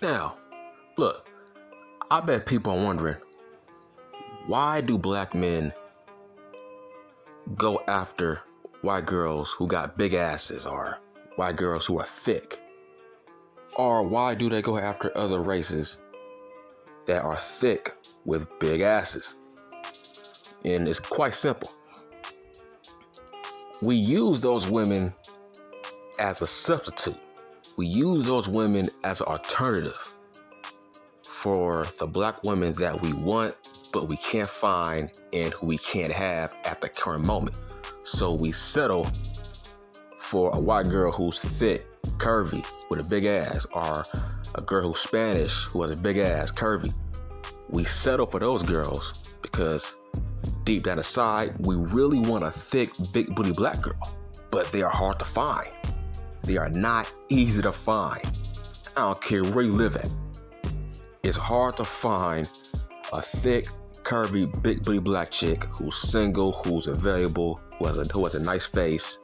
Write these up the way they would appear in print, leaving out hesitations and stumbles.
Now, look, I bet people are wondering, why do black men go after white girls who got big asses, or white girls who are thick? Or why do they go after other races that are thick with big asses? And it's quite simple. We use those women as a substitute. We use those women as an alternative for the black women that we want, but we can't find and who we can't have at the current moment. So we settle for a white girl who's thick, curvy, with a big ass, or a girl who's Spanish who has a big ass, curvy. We settle for those girls because deep down inside, we really want a thick, big booty black girl, but they are hard to find. They are not easy to find. I don't care where you live at. It's hard to find a thick, curvy, big booty black chick who's single, who's available, who has a nice face,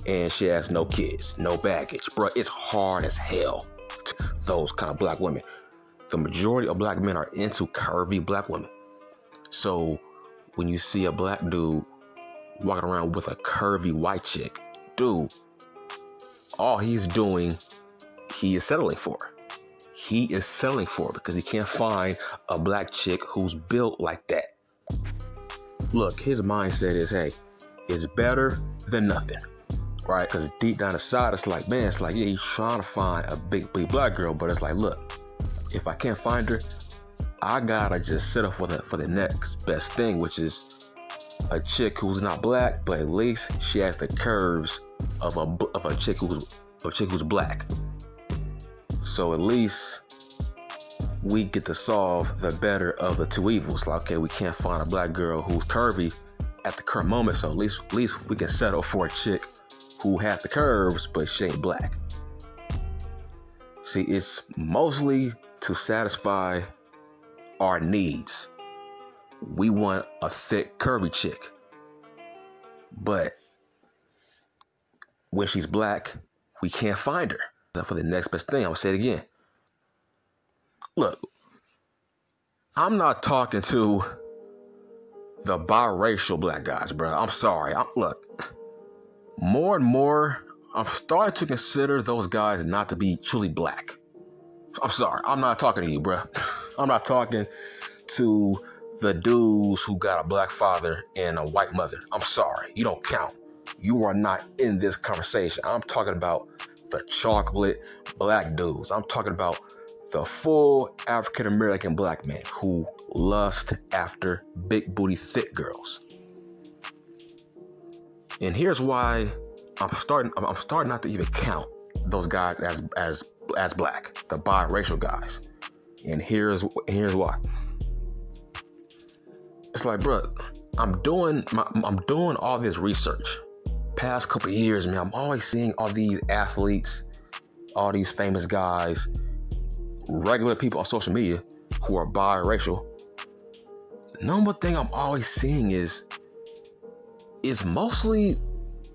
and she has no kids, no baggage. Bro, it's hard as hell. Those kind of black women. The majority of black men are into curvy black women. So when you see a black dude walking around with a curvy white chick, dude, all he's doing, he is settling for. He is settling for because he can't find a black chick who's built like that. Look, his mindset is, hey, it's better than nothing, right? Because deep down inside, it's like, man, it's like, yeah, he's trying to find a big black girl, but it's like, look, if I can't find her, I gotta just settle for the next best thing, which is a chick who's not black, but at least she has the curves of a chick who's black. So at least we get to solve the better of the two evils. Like, okay, we can't find a black girl who's curvy at the current moment, so at least we can settle for a chick who has the curves, but she ain't black. See, it's mostly to satisfy our needs. We want a thick, curvy chick. But when she's black, we can't find her. Now for the next best thing, I'm gonna say it again. Look, I'm not talking to the biracial black guys, bro. I'm sorry. Look, more and more, I'm starting to consider those guys not to be truly black. I'm sorry. I'm not talking to you, bro. I'm not talking to the dudes who got a black father and a white mother. I'm sorry. You don't count. You are not in this conversation. I'm talking about the chocolate black dudes. I'm talking about the full African American black man who lust after big booty thick girls. And here's why I'm starting not to even count those guys as black, the biracial guys. And here's why. It's like, bro, I'm doing all this research. Past couple of years, man, I'm always seeing all these athletes, all these famous guys, regular people on social media who are biracial. The number thing I'm always seeing is mostly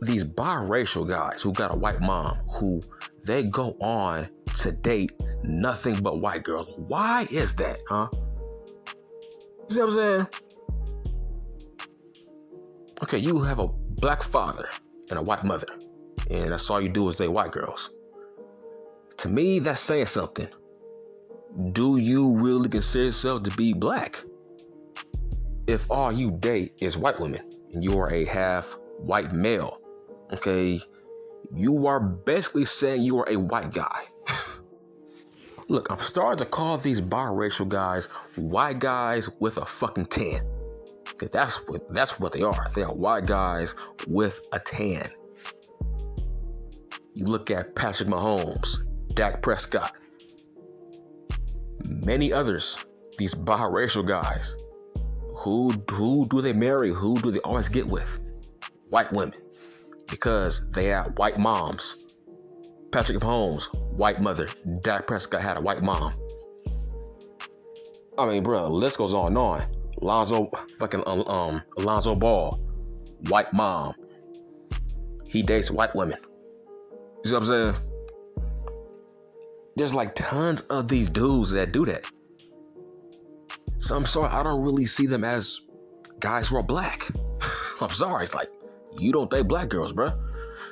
these biracial guys who got a white mom, who they go on to date nothing but white girls. Why is that, huh? You see what I'm saying? Okay, you have a black father and a white mother, and that's all you do is date white girls. To me, that's saying something. Do you really consider yourself to be black if all you date is white women and you are a half white male? Okay, you are basically saying you are a white guy. Look, I'm starting to call these biracial guys white guys with a fucking tan. Okay, that's what they are. They are white guys with a tan. You look at Patrick Mahomes, Dak Prescott, many others, these biracial guys. Who do they marry? Who do they always get with? White women. Because they have white moms. Patrick Mahomes, white mother. Dak Prescott had a white mom. I mean, bro, the list goes on and on. Alonzo Ball, white mom. He dates white women. You see what I'm saying? There's like tons of these dudes that do that. So I'm sorry, I don't really see them as guys who are black. I'm sorry, it's like, you don't date black girls, bro.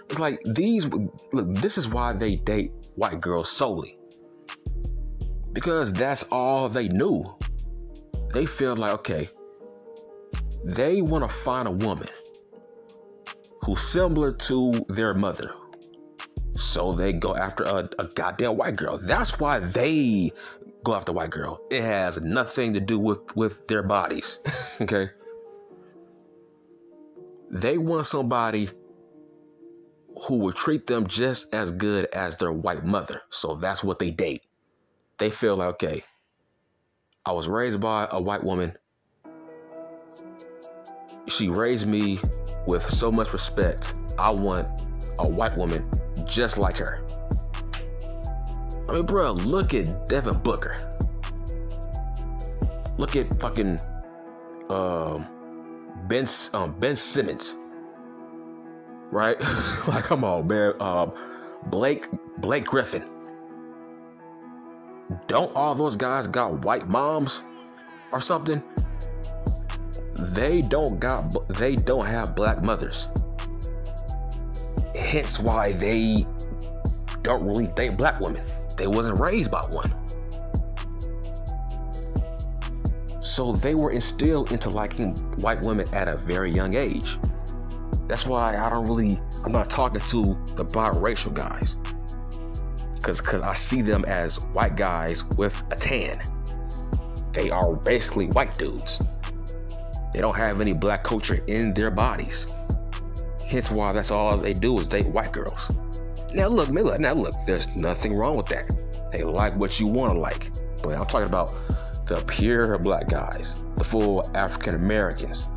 It's like look, this is why they date white girls solely. Because that's all they knew. They feel like, okay, they want to find a woman who's similar to their mother. So they go after a goddamn white girl. That's why they go after white girl. It has nothing to do with their bodies. Okay? They want somebody who will treat them just as good as their white mother. So that's what they date. They feel like, okay, I was raised by a white woman. She raised me with so much respect. I want a white woman just like her. I mean, bro, look at Devin Booker. Look at fucking Ben Simmons. Right? Like, come on, man. Blake Griffin. Don't all those guys got white moms or something? They don't have black mothers. Hence why they don't really date black women. They wasn't raised by one. So they were instilled into liking white women at a very young age. That's why I'm not talking to the biracial guys. Cause I see them as white guys with a tan. They are basically white dudes. They don't have any black culture in their bodies. Hence why that's all they do is date white girls. Now look, there's nothing wrong with that. They like what you want to like. But I'm talking about the pure black guys, the full African Americans.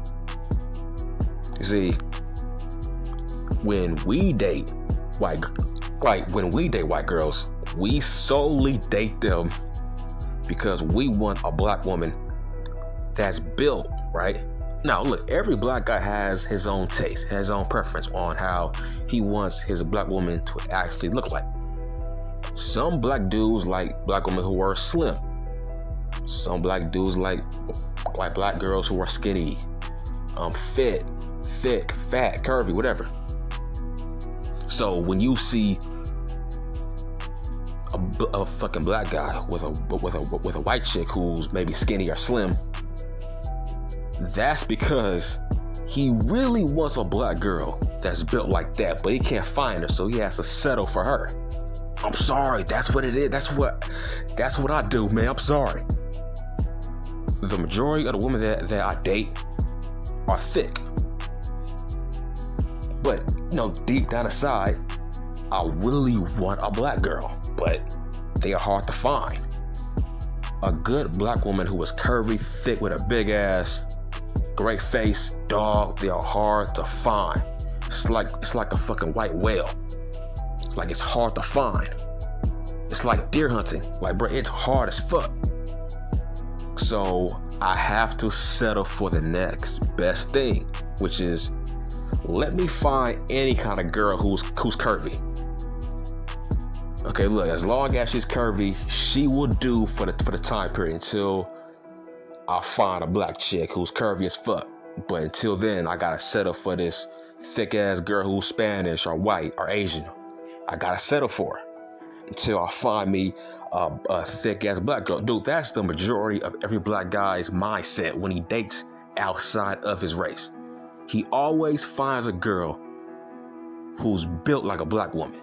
You see, when we date white girls, we solely date them because we want a black woman that's built, right? Now, look, every black guy has his own taste, his own preference on how he wants his black woman to actually look like. Some black dudes like black women who are slim. Some black dudes like black girls who are skinny, fit, thick, fat, curvy, whatever. So when you see a fucking black guy with a white chick who's maybe skinny or slim, that's because he really wants a black girl that's built like that, but he can't find her, so he has to settle for her. I'm sorry, that's what it is. That's what I do, man. I'm sorry. The majority of the women that I date are thick. But, deep down inside, I really want a black girl, but they are hard to find. A good black woman who is curvy, thick, with a big ass, great face, dog, they are hard to find. It's like a fucking white whale. Like, it's hard to find. It's like deer hunting. Like, bro, it's hard as fuck. So I have to settle for the next best thing, which is, let me find any kind of girl who's curvy. Okay, look, as long as she's curvy, she will do for the time period until I find a black chick who's curvy as fuck. But until then, I gotta settle for this thick ass girl who's Spanish or white or Asian. I gotta settle for her until I find me a thick ass black girl. Dude, that's the majority of every black guy's mindset when he dates outside of his race. He always finds a girl who's built like a black woman,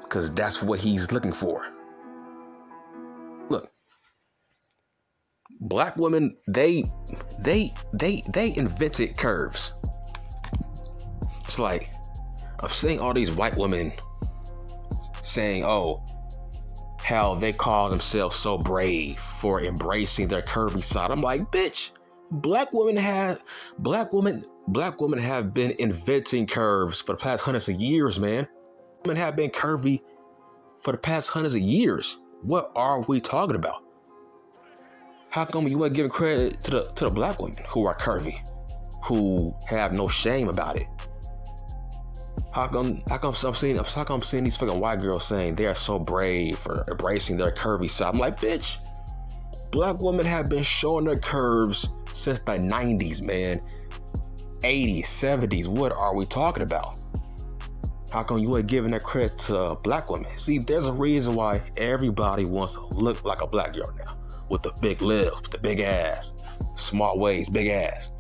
because that's what he's looking for. Look, black women, they invented curves. It's like, I'm seeing all these white women saying, oh, how they call themselves so brave for embracing their curvy side. I'm like, bitch, black women have been inventing curves for the past hundreds of years, man. Women have been curvy for the past hundreds of years. What are we talking about? How come you ain't giving credit to the black women who are curvy, who have no shame about it? How come I'm seeing these fucking white girls saying they are so brave for embracing their curvy side? I'm like, bitch, black women have been showing their curves since the 90s, man. 80s, 70s, what are we talking about? How come you ain't giving that credit to black women? See, there's a reason why everybody wants to look like a black girl now. With the big lips, the big ass, small waist, big ass.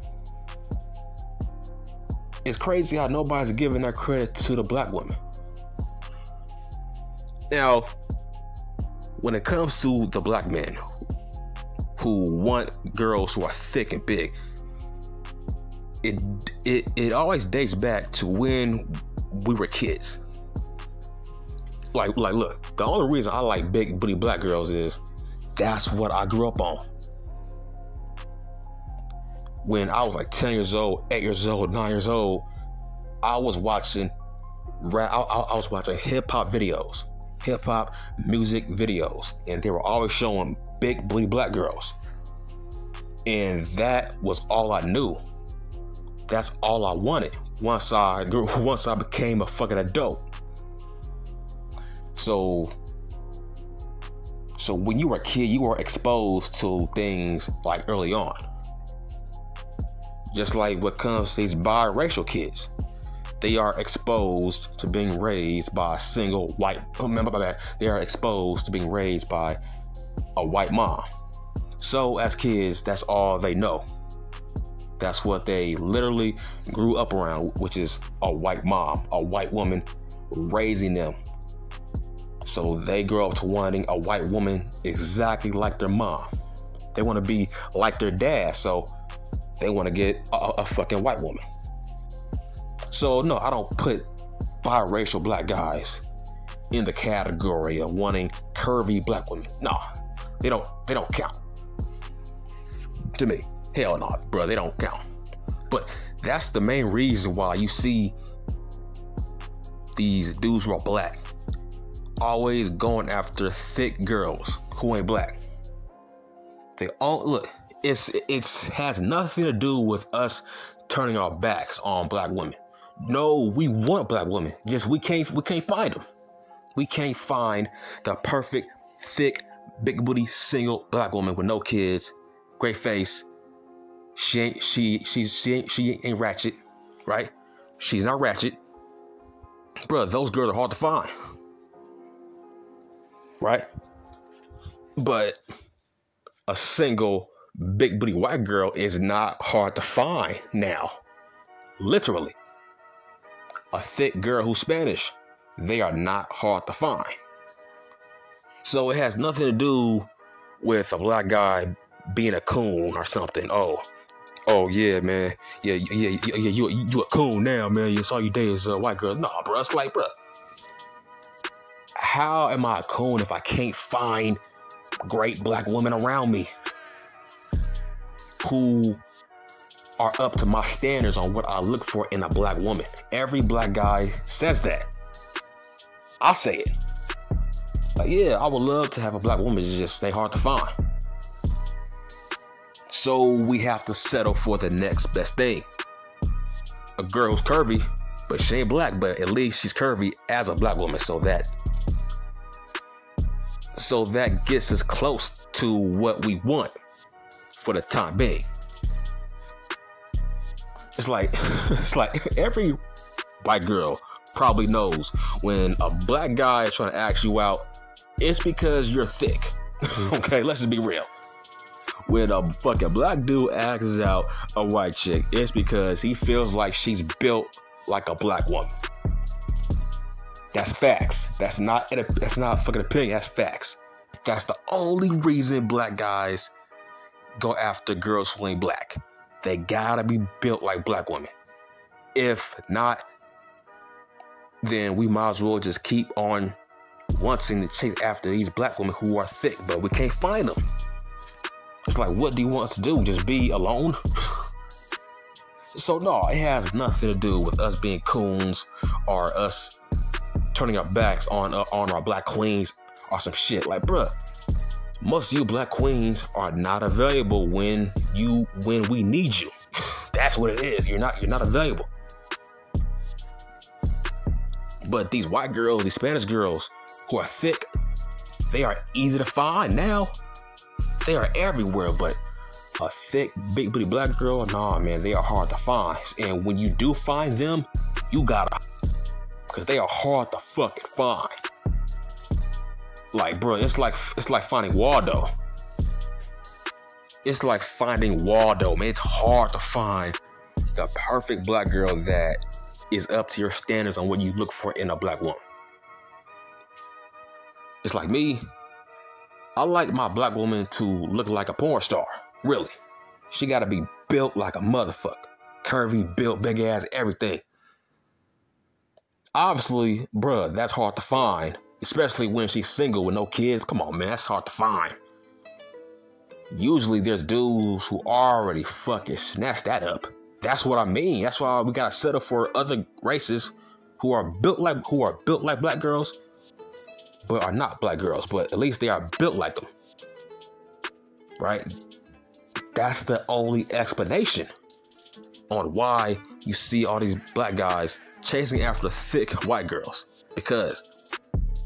It's crazy how nobody's giving that credit to the black women. Now, when it comes to the black men who want girls who are thick and big, it always dates back to when we were kids. Like look, the only reason I like big booty black girls is that's what I grew up on. When I was like 10 years old, 8 years old, 9 years old, I was watching hip hop videos, hip hop music videos, and they were always showing big booty black girls. And that was all I knew. That's all I wanted once I became a fucking adult. So when you were a kid, you were exposed to things like early on. Just like what comes to these biracial kids. They are exposed to being raised by a single white, they are exposed to being raised by a white mom. So as kids, that's all they know. That's what they literally grew up around, which is a white mom, a white woman raising them. So they grow up to wanting a white woman exactly like their mom. They want to be like their dad, so they want to get a fucking white woman. So no, I don't put biracial black guys in the category of wanting curvy black women. No, they don't count. To me, hell no, bro, they don't count. But that's the main reason why you see these dudes who are black always going after thick girls who ain't black. They all look. It has nothing to do with us turning our backs on black women. No, we want black women. Just we can't find them. We can't find the perfect, thick, big booty, single black woman with no kids, great face. She ain't ratchet, right? She's not ratchet. Bro, those girls are hard to find. Right? But a single big booty white girl is not hard to find now. Literally. A thick girl who's Spanish, they are not hard to find. So it has nothing to do with a black guy being a coon or something. Oh yeah, man. Yeah, you a coon now, man. You saw you date is a white girl. Nah, bro. It's like, bro, how am I a coon if I can't find great black women around me who are up to my standards on what I look for in a black woman? Every black guy says that. I say it. Like, yeah, I would love to have a black woman, just stay hard to find. So we have to settle for the next best thing. A girl who's curvy, but she ain't black, but at least she's curvy as a black woman. So that gets us close to what we want for the time being. It's like every white girl probably knows when a black guy is trying to ask you out, it's because you're thick. Okay, let's just be real. When a fucking black dude asks out a white chick, it's because he feels like she's built like a black woman. That's facts. That's not fucking opinion. That's facts. That's the only reason black guys go after girls who ain't black. They gotta be built like black women. If not, then we might as well just keep on wanting to chase after these black women who are thick, but we can't find them. It's like, what do you want us to do? Just be alone? So no, it has nothing to do with us being coons or us turning our backs on our black queens or some shit. Like, bruh, most of you black queens are not available when we need you. That's what it is. You're not available. But these white girls, these Spanish girls who are thick, they are easy to find now. They are everywhere, but a thick, big booty black girl, nah, man, they are hard to find. And when you do find them, you gotta, because they are hard to fucking find. Like, bro, it's like finding Waldo. It's like finding Waldo, man. It's hard to find the perfect black girl that is up to your standards on what you look for in a black woman. It's like me. I like my black woman to look like a porn star. Really. She gotta be built like a motherfucker. Curvy, built, big ass, everything. Obviously, bruh, that's hard to find. Especially when she's single with no kids. Come on, man, that's hard to find. Usually there's dudes who already fucking snatch that up. That's what I mean. That's why we gotta settle for other races who are built like black girls, but are not black girls. But at least they are built like them, right? That's the only explanation on why you see all these black guys chasing after thick white girls, because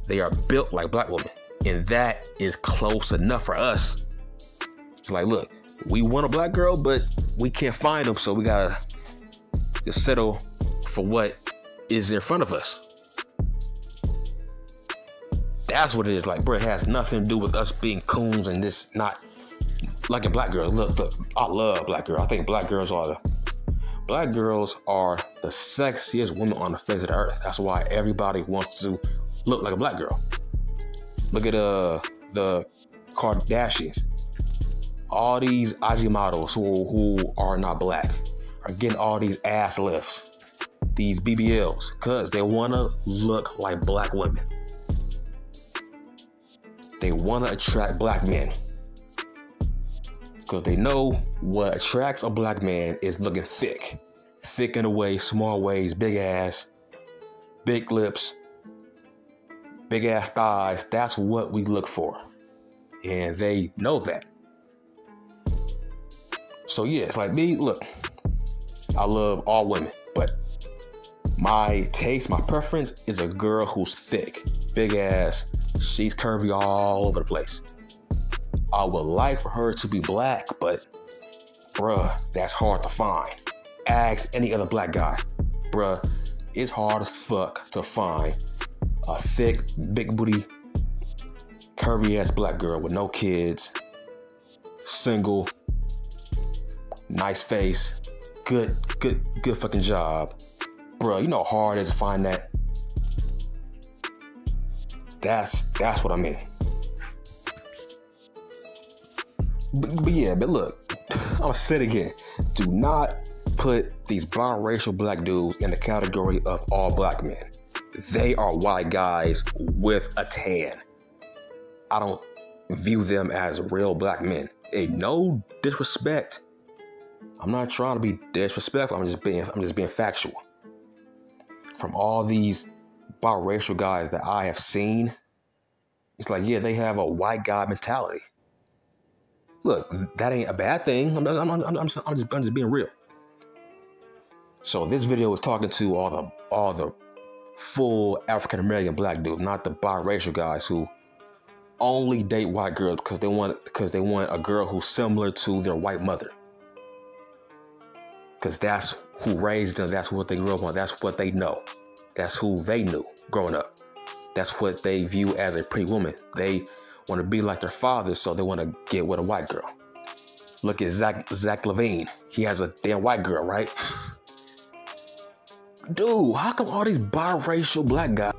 they are built like black women, and that is close enough for us. It's like, look, we want a black girl, but we can't find them, so we gotta just settle for what is in front of us. That's what it is. Like, bro, it has nothing to do with us being coons and this not like a black girl. Look, I love black girls. I think black girls are the sexiest women on the face of the earth. That's why everybody wants to look like a black girl. Look at the Kardashians. All these IG models who are not black are getting all these ass lifts, these BBLs, because they want to look like black women. They want to attract black men, because they know what attracts a black man is looking thick. Thick in a way, small waist, big ass, big lips, big ass thighs. That's what we look for. And they know that. So yeah, it's like me, look, I love all women, but my taste, my preference is a girl who's thick, big ass, she's curvy all over the place. I would like for her to be black, but bruh, that's hard to find. Ask any other black guy. Bruh, it's hard as fuck to find a thick, big booty, curvy ass black girl with no kids, single, nice face, good fucking job. Bruh, you know how hard it is to find that? That's what I mean. But look, I'm gonna say it again. Do not put these biracial black dudes in the category of all black men. They are white guys with a tan. I don't view them as real black men. Hey, no disrespect. I'm not trying to be disrespectful. I'm just being factual. From all these biracial guys that I have seen, it's like, yeah, they have a white guy mentality. Look, that ain't a bad thing. I'm just being real. So this video is talking to all the full African American black dudes, not the biracial guys who only date white girls because they want a girl who's similar to their white mother. Because that's who raised them. That's what they grew up on. That's what they know. That's who they knew growing up. That's what they view as a pretty woman. They want to be like their father, so they want to get with a white girl. Look at Zach Levine. He has a damn white girl, right? Dude, how come all these biracial black guys